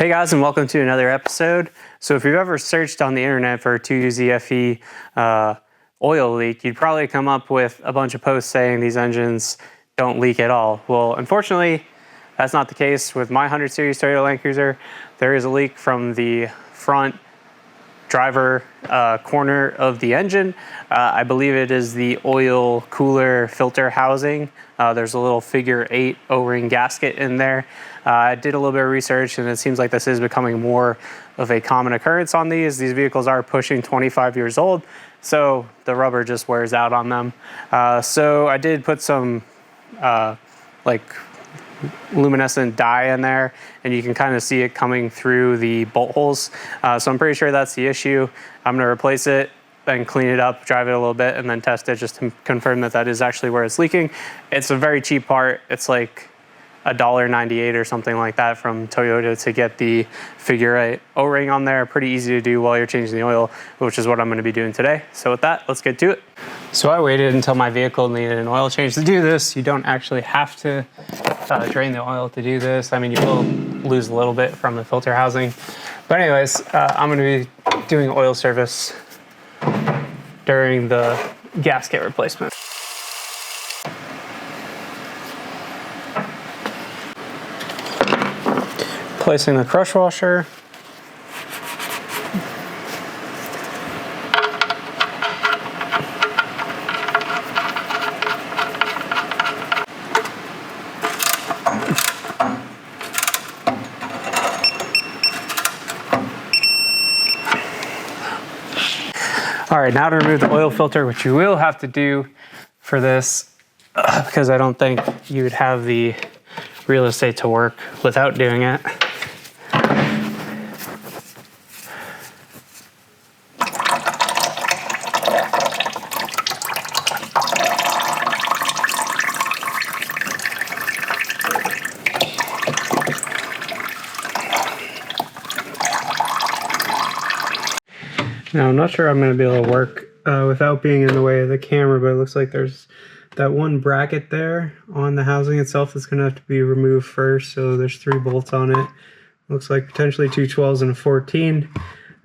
Hey guys, and welcome to another episode. So if you've ever searched on the internet for 2UZ-FE oil leak, you'd probably come up with a bunch of posts saying these engines don't leak at all. Well, unfortunately, that's not the case with my 100 series Toyota Land Cruiser. There is a leak from the front driver corner of the engine. I believe it is the oil cooler filter housing. There's a little figure 8 O-ring gasket in there. I did a little bit of research and it seems like this is becoming more of a common occurrence on these. These vehicles are pushing 25 years old, so the rubber just wears out on them. So I did put some like luminescent dye in there, and you can kind of see it coming through the bolt holes. So I'm pretty sure that's the issue. I'm going to replace it and clean it up, drive it a little bit, and then test it just to confirm that that is actually where it's leaking. It's a very cheap part. It's like $1.98 or something like that from Toyota to get the figure 8 O-ring on there. Pretty easy to do while you're changing the oil, which is what I'm going to be doing today. So with that, let's get to it. So I waited until my vehicle needed an oil change to do this. You don't actually have to drain the oil to do this. I mean, you will lose a little bit from the filter housing. But anyways, I'm going to be doing oil service during the gasket replacement. Placing the crush washer. All right, now to remove the oil filter, which you will have to do for this because I don't think you would have the real estate to work without doing it. Now, I'm not sure I'm going to be able to work without being in the way of the camera, but it looks like there's that one bracket there on the housing itself that's going to have to be removed first. So there's 3 bolts on it. Looks like potentially 2 12s and a 14.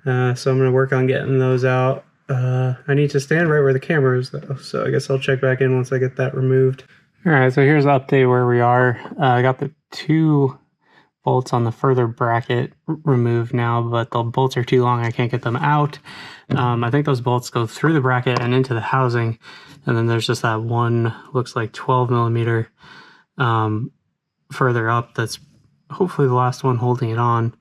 So I'm going to work on getting those out. I need to stand right where the camera is though, so I guess I'll check back in once I get that removed. All right, so here's the update where we are. I got the 2 bolts on the further bracket removed now, but the bolts are too long. I can't get them out. I think those bolts go through the bracket and into the housing, and then there's just that one, looks like 12 millimeter further up that's hopefully the last one holding it on.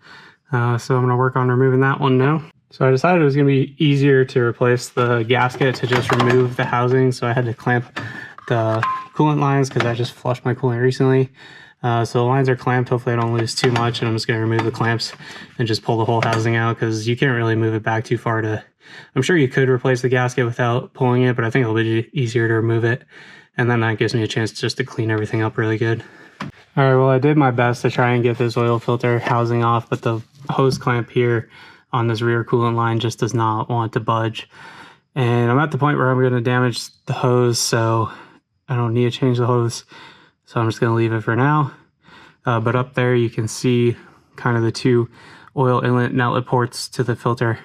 So I'm going to work on removing that one now. So I decided it was going to be easier to replace the gasket to just remove the housing, so I had to clamp the coolant lines because I just flushed my coolant recently. So the lines are clamped. Hopefully I don't lose too much, and I'm just going to remove the clamps and just pull the whole housing out because you can't really move it back too far to... I'm sure you could replace the gasket without pulling it, but I think it'll be easier to remove it, and then that gives me a chance just to clean everything up really good. All right, well, I did my best to try and get this oil filter housing off, but the hose clamp here on this rear coolant line just does not want to budge. And I'm at the point where I'm going to damage the hose, so I don't need to change the hose. So I'm just going to leave it for now. But up there you can see kind of the 2 oil inlet and outlet ports to the filter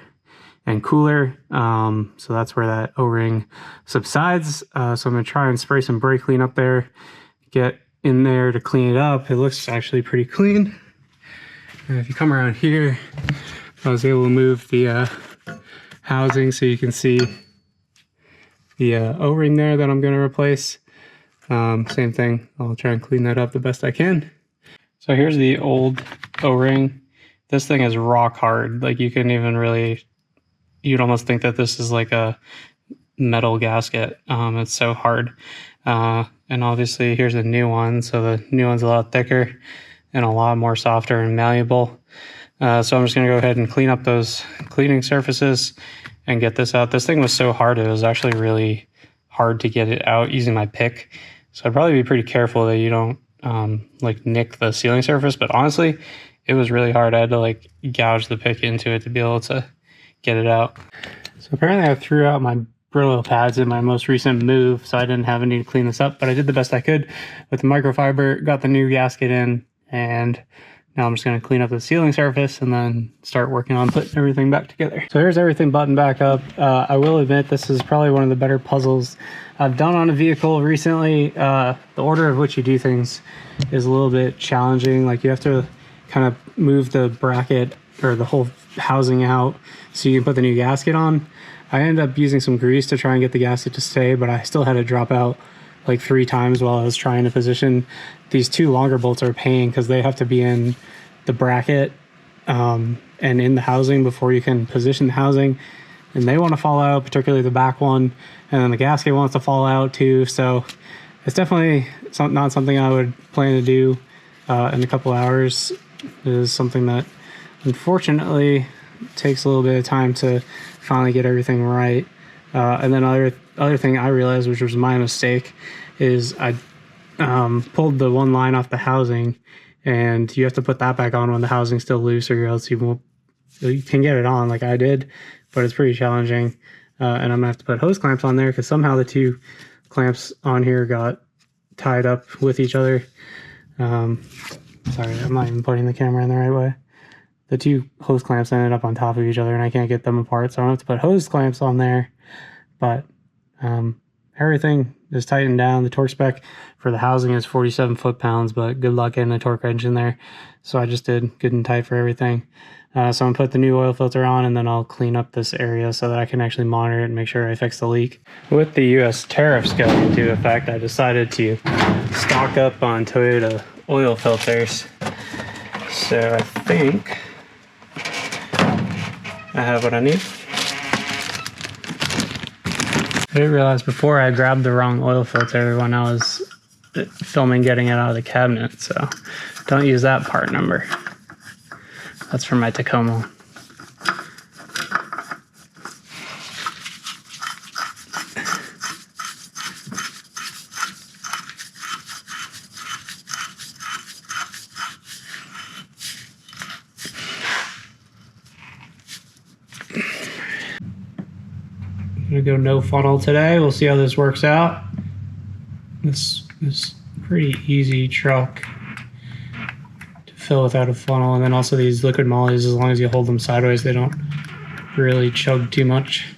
and cooler. So that's where that O-ring subsides. So I'm going to try and spray some brake clean up there, get in there to clean it up. It looks actually pretty clean. And if you come around here, I was able to move the housing so you can see the O-ring there that I'm going to replace. Same thing, I'll try and clean that up the best I can. So here's the old O-ring. This thing is rock hard. Like you couldn't even really, you'd almost think that this is like a metal gasket. It's so hard. And obviously here's a new one. So the new one's a lot thicker and a lot more softer and malleable. So I'm just gonna go ahead and clean up those cleaning surfaces and get this out. This thing was so hard, it was actually really hard to get it out using my pick. So I'd probably be pretty careful that you don't like nick the sealing surface, but honestly, it was really hard. I had to like gouge the pick into it to be able to get it out. So apparently I threw out my Brillo pads in my most recent move, so I didn't have any to clean this up, but I did the best I could with the microfiber, got the new gasket in, and Now I'm just going to clean up the ceiling surface and then start working on putting everything back together. So here's everything buttoned back up. I will admit this is probably one of the better puzzles I've done on a vehicle recently. The order of which you do things is a little bit challenging. Like you have to kind of move the bracket or the whole housing out so you can put the new gasket on. I ended up using some grease to try and get the gasket to stay, but I still had to drop out like 3 times while I was trying to position. These 2 longer bolts are a pain because they have to be in the bracket and in the housing before you can position the housing, and they want to fall out, particularly the back one, and then the gasket wants to fall out too. So it's definitely not something I would plan to do in a couple hours. It is something that unfortunately takes a little bit of time to finally get everything right. And then other thing I realized, which was my mistake, is I pulled the one line off the housing, and you have to put that back on when the housing's still loose, or else you can get it on like I did, but it's pretty challenging. And I'm gonna have to put hose clamps on there because somehow the 2 clamps on here got tied up with each other. Sorry, I'm not even putting the camera in the right way. The 2 hose clamps ended up on top of each other and I can't get them apart, so I'm gonna have to put hose clamps on there. But everything is tightened down. The torque spec for the housing is 47 foot-pounds, but good luck getting a torque wrench in there. So I just did good and tight for everything. So I'm gonna put the new oil filter on, and then I'll clean up this area so that I can actually monitor it and make sure I fix the leak. With the US tariffs going into effect, I decided to stock up on Toyota oil filters. So I think I have what I need. I didn't realize before I grabbed the wrong oil filter when I was filming getting it out of the cabinet, so don't use that part number. That's from my Tacoma. I'm gonna go no funnel today. We'll see how this works out. This is pretty easy truck to fill without a funnel, and then also these liquid mollies, as long as you hold them sideways, they don't really chug too much.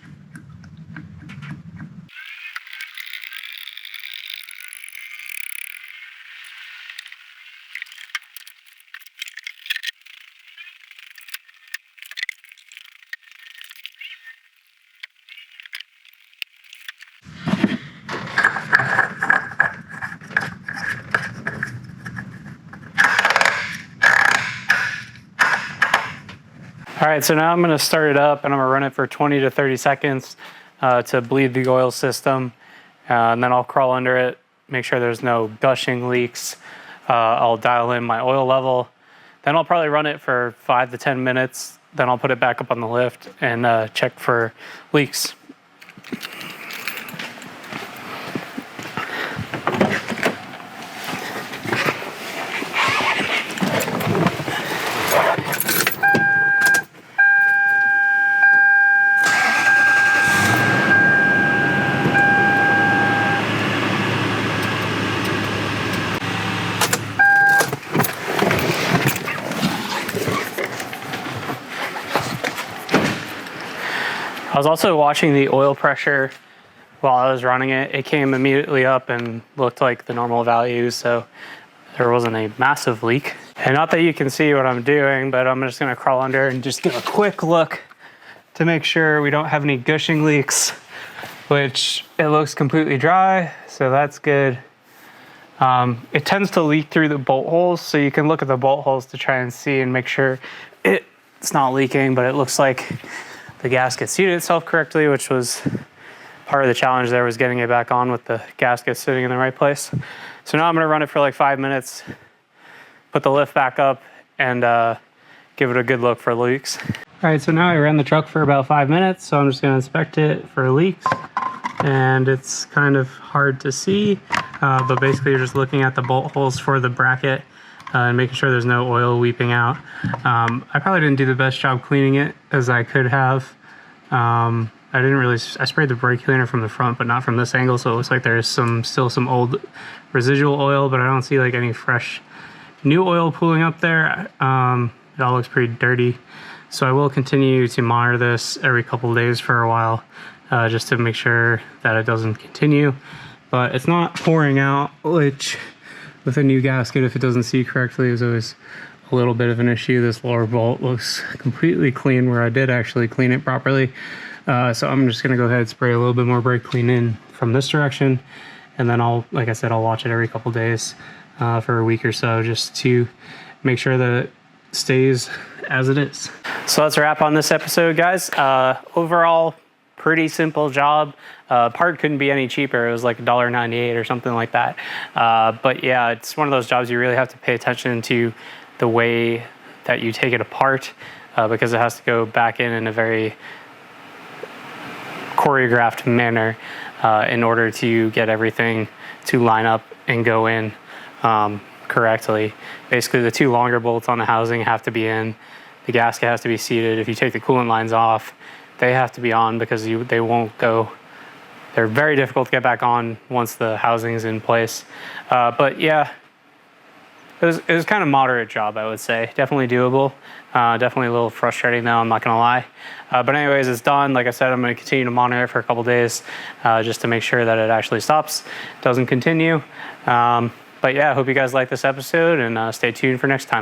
All right, so now I'm gonna start it up and I'm gonna run it for 20 to 30 seconds to bleed the oil system. And then I'll crawl under it, make sure there's no gushing leaks. I'll dial in my oil level. Then I'll probably run it for 5 to 10 minutes. Then I'll put it back up on the lift and check for leaks. I was also watching the oil pressure while I was running it. It came immediately up and looked like the normal values, so there wasn't a massive leak. And not that you can see what I'm doing, but I'm just gonna crawl under and just give a quick look to make sure we don't have any gushing leaks, which it looks completely dry, so that's good. It tends to leak through the bolt holes, so you can look at the bolt holes to try and see and make sure it's not leaking, but it looks like the gasket seated itself correctly, which was part of the challenge there, was getting it back on with the gasket sitting in the right place. So now I'm gonna run it for like 5 minutes, put the lift back up, and give it a good look for leaks. All right, so now I ran the truck for about 5 minutes, so I'm just gonna inspect it for leaks. And it's kind of hard to see, but basically you're just looking at the bolt holes for the bracket and making sure there's no oil weeping out. I probably didn't do the best job cleaning it as I could have. I sprayed the brake cleaner from the front, but not from this angle, so it looks like there's still some old residual oil, but I don't see like any fresh new oil pooling up there. It all looks pretty dirty. So I will continue to monitor this every couple of days for a while, just to make sure that it doesn't continue. But it's not pouring out, which with a new gasket, if it doesn't see correctly, is always a little bit of an issue. This lower bolt looks completely clean where I did actually clean it properly. So I'm just gonna go ahead and spray a little bit more brake clean in from this direction. And then like I said, I'll watch it every couple of days for a week or so, just to make sure that it stays as it is. So that's a wrap on this episode, guys. Overall, pretty simple job. Part couldn't be any cheaper. It was like $1.98 or something like that. But yeah, it's one of those jobs you really have to pay attention to the way that you take it apart, because it has to go back in a very choreographed manner in order to get everything to line up and go in correctly. Basically, the two longer bolts on the housing have to be in. The gasket has to be seated. If you take the coolant lines off, they have to be on, because they won't go. They're very difficult to get back on once the housing's in place. But yeah, it was kind of moderate job, I would say. Definitely doable. Definitely a little frustrating though, I'm not gonna lie. But anyways, it's done. Like I said, I'm gonna continue to monitor it for a couple days, just to make sure that it actually stops, doesn't continue. But yeah, I hope you guys like this episode, and stay tuned for next time.